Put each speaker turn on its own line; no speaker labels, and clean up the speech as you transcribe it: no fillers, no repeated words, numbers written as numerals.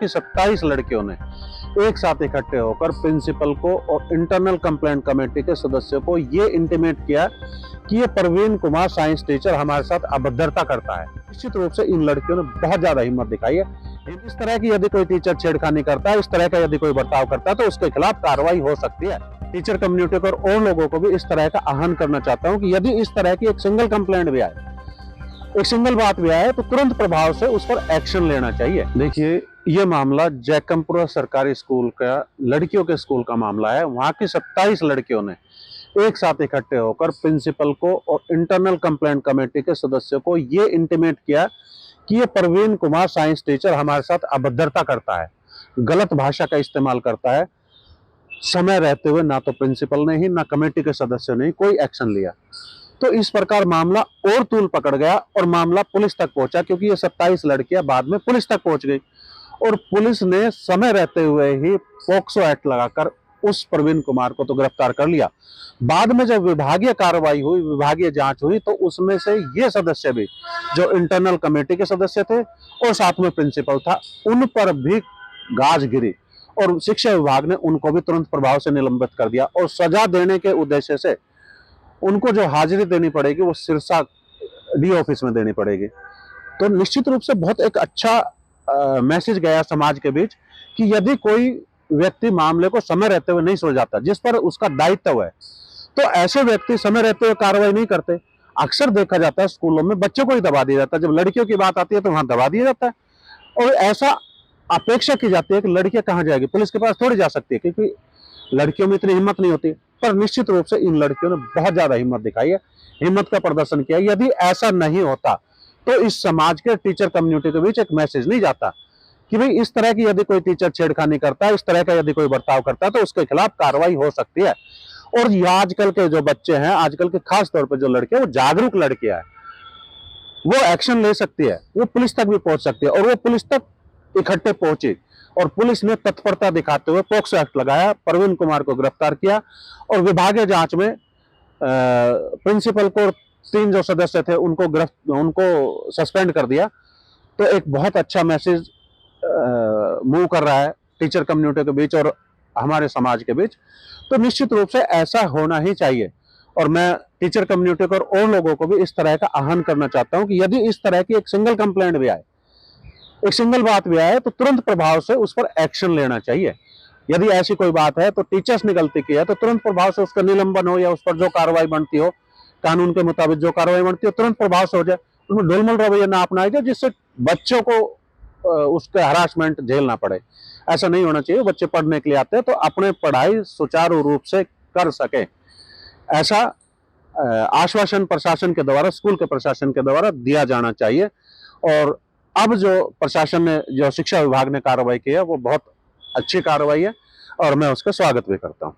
की 27 लड़कियों ने एक साथ इकट्ठे होकर प्रिंसिपल को और इंटरनल कंप्लेंट कमेटी के सदस्यों को ये इंटीमेट किया कि ये प्रवीण कुमार साइंस टीचर हमारे साथ अभद्रता करता है। निश्चित रूप से इन लड़कियों ने बहुत ज्यादा हिम्मत दिखाई है। इस तरह की यदि कोई टीचर छेड़खानी करता है, इस तरह का यदि कोई बर्ताव करता है तो उसके खिलाफ कार्रवाई हो सकती है। टीचर कम्युनिटी को और लोगों को भी इस तरह का आह्वान करना चाहता हूँ कि यदि इस तरह की एक सिंगल कंप्लेंट भी आए, एक सिंगल बात भी आए, तो तुरंत प्रभाव से उस पर एक्शन लेना चाहिए। देखिए, ये मामला जैकमपुरा सरकारी स्कूल का, लड़कियों के स्कूल का मामला है। वहां की 27 लड़कियों ने एक साथ इकट्ठे होकर प्रिंसिपल को और इंटरनल कंप्लेंट कमेटी के सदस्यों को ये इंटीमेट किया कि ये प्रवीण कुमार साइंस टीचर हमारे साथ अभद्रता करता है, गलत भाषा का इस्तेमाल करता है। समय रहते हुए ना तो प्रिंसिपल ने ही ना कमेटी के सदस्यों ने कोई एक्शन लिया, तो इस प्रकार मामला और तूल पकड़ गया और मामला पुलिस तक पहुंचा, क्योंकि ये 27 लड़कियां बाद में पुलिस तक पहुंच गई और पुलिस ने समय रहते हुए ही पोक्सो एक्ट लगाकर उस प्रवीण कुमार को तो गिरफ्तार कर लिया। बाद में जब विभागीय कार्रवाई हुई, विभागीय जांच हुई, तो उसमें से ये सदस्य भी जो इंटरनल कमेटी के सदस्य थे और साथ में प्रिंसिपल था, उन पर भी गाज गिरी और शिक्षा विभाग ने उनको भी तुरंत प्रभाव से निलंबित कर दिया और सजा देने के उद्देश्य से उनको जो हाजिरी देनी पड़ेगी वो सिरसा डी ऑफिस में देनी पड़ेगी। तो निश्चित रूप से बहुत एक अच्छा मैसेज गया समाज के बीच कि यदि कोई व्यक्ति मामले को समय रहते हुए नहीं सुलझाता, जिस पर उसका दायित्व है, तो ऐसे व्यक्ति समय रहते हुए कार्रवाई नहीं करते। अक्सर देखा जाता है स्कूलों में बच्चों को ही दबा दिया जाता है, जब लड़कियों की बात आती है तो वहां दबा दिया जाता है और ऐसा अपेक्षा की जाती है कि लड़कियां कहां जाएगी, पुलिस के पास थोड़ी जा सकती है, क्योंकि लड़कियों में इतनी हिम्मत नहीं होती। पर निश्चित रूप से इन लड़कियों ने बहुत ज्यादा हिम्मत दिखाई है, हिम्मत का प्रदर्शन किया। यदि ऐसा नहीं होता तो इस समाज के टीचर कम्युनिटी के बीच एक मैसेज नहीं जाता कि भाई इस तरह की यदि कोई टीचर छेड़खानी करता है, इस तरह का यदि कोई बर्ताव करता है तो उसके खिलाफ कार्रवाई हो सकती है। और ये आजकल के जो बच्चे हैं, आजकल के खास तौर पर जो लड़के हैं, वो जागरूक लड़कियां हैं, वो एक्शन ले सकती है, वो पुलिस तक भी पहुंच सकती है और वो पुलिस तक इकट्ठे पहुंची और पुलिस ने तत्परता दिखाते हुए पोक्सो एक्ट लगाया, प्रवीण कुमार को गिरफ्तार किया और विभागीय जांच में प्रिंसिपल को 3 जो सदस्य थे उनको सस्पेंड कर दिया। तो एक बहुत अच्छा मैसेज मूव कर रहा है टीचर कम्युनिटी के बीच और हमारे समाज के बीच। तो निश्चित रूप से ऐसा होना ही चाहिए और मैं टीचर कम्युनिटी को और लोगों को भी इस तरह का आह्वान करना चाहता हूं कि यदि इस तरह की एक सिंगल कंप्लेंट भी आए, एक सिंगल बात भी आए, तो तुरंत प्रभाव से उस पर एक्शन लेना चाहिए। यदि ऐसी कोई बात है तो टीचर्स ने गलती की है तो तुरंत प्रभाव से उसका निलंबन हो या उस पर जो कार्रवाई बनती हो, कानून के मुताबिक जो कार्रवाई बनती हो, तुरंत प्रभाव से हो जाए। उसमें ढुलमुल रवैया ना अपनाया जाए जिससे बच्चों को उसके हरासमेंट झेलना पड़े। ऐसा नहीं होना चाहिए। बच्चे पढ़ने के लिए आते हैं तो अपने पढ़ाई सुचारू रूप से कर सके, ऐसा आश्वासन प्रशासन के द्वारा, स्कूल के प्रशासन के द्वारा दिया जाना चाहिए। और अब जो प्रशासन ने, जो शिक्षा विभाग ने कार्रवाई की है, वो बहुत अच्छी कार्रवाई है और मैं उसका स्वागत भी करता हूँ।